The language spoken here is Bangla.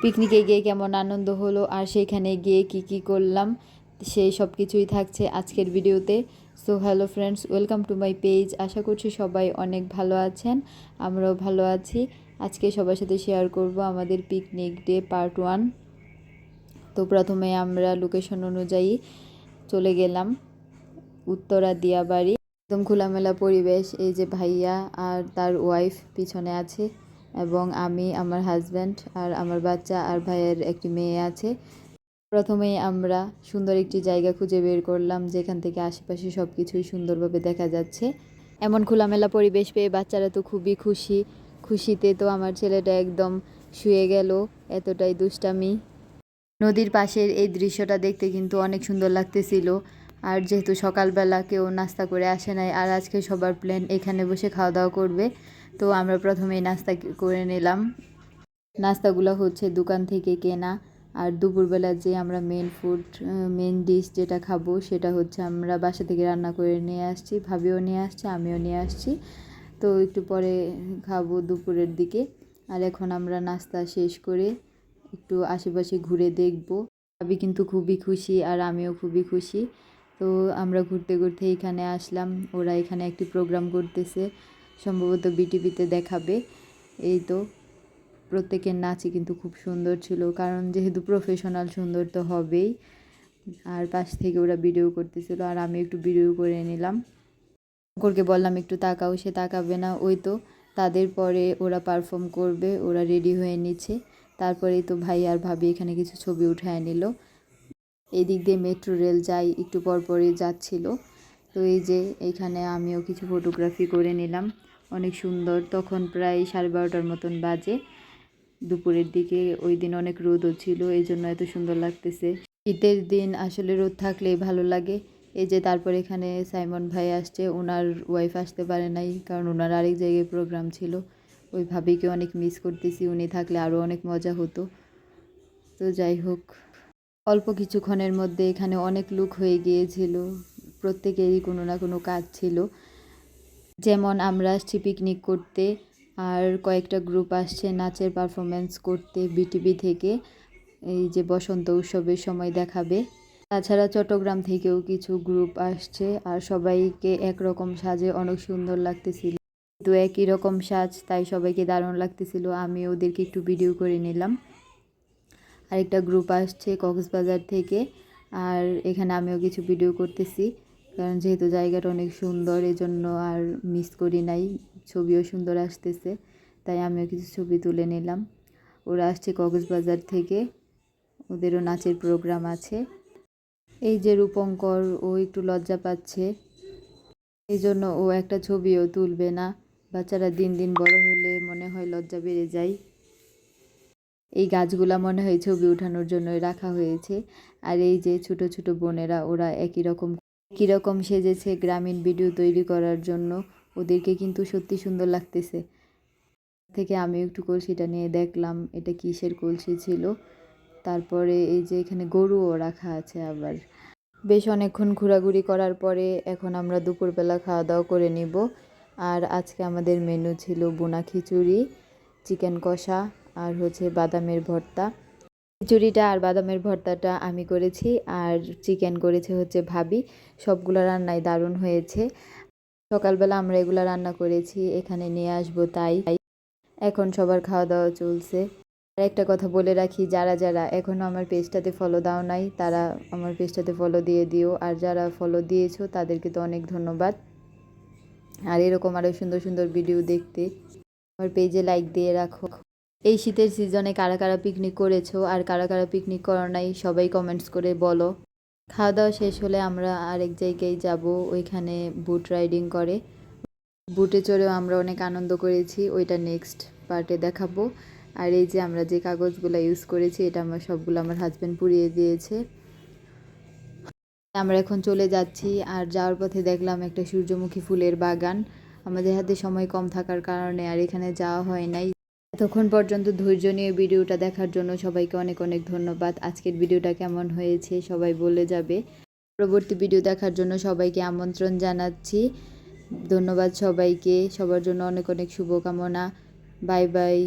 পিকনিকে গিয়ে কেমন আনন্দ হলো আর সেখানে গিয়ে কি করলাম সেই সব কিছুই থাকছে আজকের ভিডিওতে। So hello friends, welcome to my page. আশা করছি সবাই অনেক ভালো আছেন, আমরাও ভালো আছি। আজকে সবার সাথে শেয়ার করব আমাদের পিকনিক ডে পার্ট 1। তো প্রথমে আমরা লোকেশন অনুযায়ী চলে গেলাম উত্তরা দিয়াবাড়ি। একদম খোলামেলা পরিবেশ। এই যে ভাইয়া আর তার ওয়াইফ পিছনে আছে এবং আমি, আমার হাজব্যান্ড আর আমার বাচ্চা আর ভাইয়ের একটি মেয়ে আছে। প্রথমেই আমরা সুন্দর একটি জায়গা খুঁজে বের করলাম যেখান থেকে আশেপাশে সব কিছুই সুন্দরভাবে দেখা যাচ্ছে। এমন খোলামেলা পরিবেশ পেয়ে বাচ্চারা তো খুবই খুশিতে তো আমার ছেলেটা একদম শুয়ে গেল, এতটাই দুষ্টামি। নদীর পাশের এই দৃশ্যটা দেখতে কিন্তু অনেক সুন্দর লাগতেছিল। আর যেহেতু সকালবেলা কেউ নাস্তা করে আসে নাই আর আজকে সবার প্ল্যান এখানে বসে খাওয়া দাওয়া করবে, তো আমরা প্রথমেই নাস্তা করে নিলাম। নাস্তাগুলো হচ্ছে দোকান থেকে কেনা। আর দুপুরবেলা যে আমরা মেন ডিশ যেটা খাবো সেটা হচ্ছে আমরা বাসা থেকে রান্না করে নিয়ে আসছি, ভাবিও নিয়ে আসছে, আমিও নিয়ে আসছি। তো একটু পরে খাবো দুপুরের দিকে। আর এখন আমরা নাস্তা শেষ করে একটু আশেপাশে ঘুরে দেখব। ভাবি কিন্তু খুবই খুশি আর আমিও খুবই খুশি। তো আমরা ঘুরতে ঘুরতে এখানে আসলাম। ওরা এখানে একটি প্রোগ্রাম করতেছে, সম্ভবত বিটিভিতে দেখাবে। এই তো প্রত্যেকের নাচই কিন্তু খুব সুন্দর ছিল, কারণ যেহেতু প্রফেশনাল সুন্দর তো হবেই। আর পাশ থেকে ওরা ভিডিও করতেছিল আর আমি একটু ভিডিও করে নিলাম। শঙ্করকে বললাম একটু তাকাও, সে তাকাবে না। ওই তো তাদের পরে ওরা পারফর্ম করবে, ওরা রেডি হয়ে নিচ্ছে। তারপরেই তো ভাই আর ভাবি এখানে কিছু ছবি উঠায় নিল। এই দিক দিয়ে মেট্রো রেল যাই একটু পরপরই যাচ্ছিল। তো এই যে এইখানে আমিও কিছু ফটোগ্রাফি করে নিলাম, অনেক সুন্দর। তখন প্রায় 12:30 মতন বাজে দুপুরের দিকে। ওই দিন অনেক রোদও ছিল, এই জন্য এত সুন্দর লাগতেছে। শীতের দিন আসলে রোদ থাকলেই ভালো লাগে। এই যে তারপর এখানে সাইমন ভাই আসছে, ওনার ওয়াইফ আসতে পারে নাই কারণ ওনার আরেক জায়গায় প্রোগ্রাম ছিল। ওই ভাবিকে অনেক মিস করতেছি, উনি থাকলে আরও অনেক মজা হতো। তো যাই হোক, অল্প কিছুক্ষণের মধ্যে এখানে অনেক লোক হয়ে গিয়েছিল, প্রত্যেকেরই কোনো না কোনো কাজ ছিল। যেমন আমরা আসছি পিকনিক করতে, আর কয়েকটা গ্রুপ আসছে নাচের পারফরমেন্স করতে বিটিভি থেকে, এই যে বসন্ত উৎসবের সময় দেখাবে। তাছাড়া চট্টগ্রাম থেকেও কিছু গ্রুপ আসছে আর সবাইকে একরকম সাজে অনেক সুন্দর লাগতেছিল। তো একই রকম সাজ, তাই সবাইকে দারুণ লাগতেছিল। আমি ওদেরকে একটু ভিডিও করে নিলাম। আরেকটা গ্রুপ আসছে কক্সবাজার থেকে, আর এখানে আমিও কিছু ভিডিও করতেছি, কারণ যেহেতু জায়গাটা অনেক সুন্দর এই জন্য আর মিস করি নাই, ছবিও সুন্দর আসতেছে, তাই আমিও কিছু ছবি তুলে নিলাম। ওরা আসছে কক্সবাজার থেকে, ওদেরও নাচের প্রোগ্রাম আছে। এই যে রূপঙ্কর, ও একটু লজ্জা পাচ্ছে, এই জন্য ও একটা ছবিও তুলবে না। বাচ্চারা দিন দিন বড় হলে মনে হয় লজ্জা বেড়ে যায়। এই গাছগুলা মনে হয় ছবি ওঠানোর জন্যই রাখা হয়েছে। আর এই যে ছোট ছোট বোনেরা, ওরা একই রকম সেজেছে গ্রামীণ ভিডিও তৈরি করার জন্য। ওদেরকে কিন্তু সত্যি সুন্দর লাগতেছে। থেকে আমি একটু কলসিটা নিয়ে দেখলাম এটা কিসের কলসি ছিল। তারপরে এই যে এখানে গরুও রাখা আছে আবার। বেশ অনেকক্ষণ ঘোরাঘুরি করার পরে এখন আমরা দুপুরবেলা খাওয়া দাওয়া করে নিব। আর আজকে আমাদের মেনু ছিল বোনা খিচুড়ি, চিকেন কষা আর হচ্ছে বাদামের ভর্তা। খিচুড়িটা আর বাদামের ভর্তাটা আমি করেছি, আর চিকেন করেছে হচ্ছে ভাবি। সবগুলো রান্নাই দারুণ হয়েছে। সকালবেলা আমরা এগুলো রান্না করেছি, এখানে নিয়ে আসবো তাই। এখন সবার খাওয়া দাওয়া চলছে। আর একটা কথা বলে রাখি, যারা যারা এখনও আমার পেজটাতে ফলো দাও নাই তারা আমার পেজটাতে ফলো দিয়ে দিও, আর যারা ফলো দিয়েছো তাদেরকে তো অনেক ধন্যবাদ। আর এরকম আরও সুন্দর সুন্দর ভিডিও দেখতে আমার পেজে লাইক দিয়ে রাখো। এই শীতের সিজনে কারা কারা পিকনিক করেছো আর কারা কারা পিকনিক করো নাই সবাই কমেন্টস করে বলো। খাওয়া দাওয়া শেষ হলে আমরা আরেক জায়গায় যাব, ওইখানে বুট রাইডিং করে। বুটে চড়েও আমরা অনেক আনন্দ করেছি, ওইটা নেক্সট পার্টে দেখাবো। আর এই যে আমরা যে কাগজগুলো ইউজ করেছি এটা সবগুলো আমার হাজব্যান্ড পুড়িয়ে দিয়েছে। আমরা এখন চলে যাচ্ছি, আর যাওয়ার পথে দেখলাম একটা সূর্যমুখী ফুলের বাগান। আমাদের হাতে সময় কম থাকার কারণে আর এখানে যাওয়া হয় নাই। এতক্ষণ পর্যন্ত ধৈর্য নিয়ে ভিডিওটা দেখার জন্য সবাইকে অনেক অনেক ধন্যবাদ। আজকের ভিডিওটা কেমন হয়েছে সবাই বলে যাবে। পরবর্তী ভিডিও দেখার জন্য সবাইকে আমন্ত্রণ জানাচ্ছি। ধন্যবাদ সবাইকে, সবার জন্য অনেক অনেক শুভকামনা। Bye bye.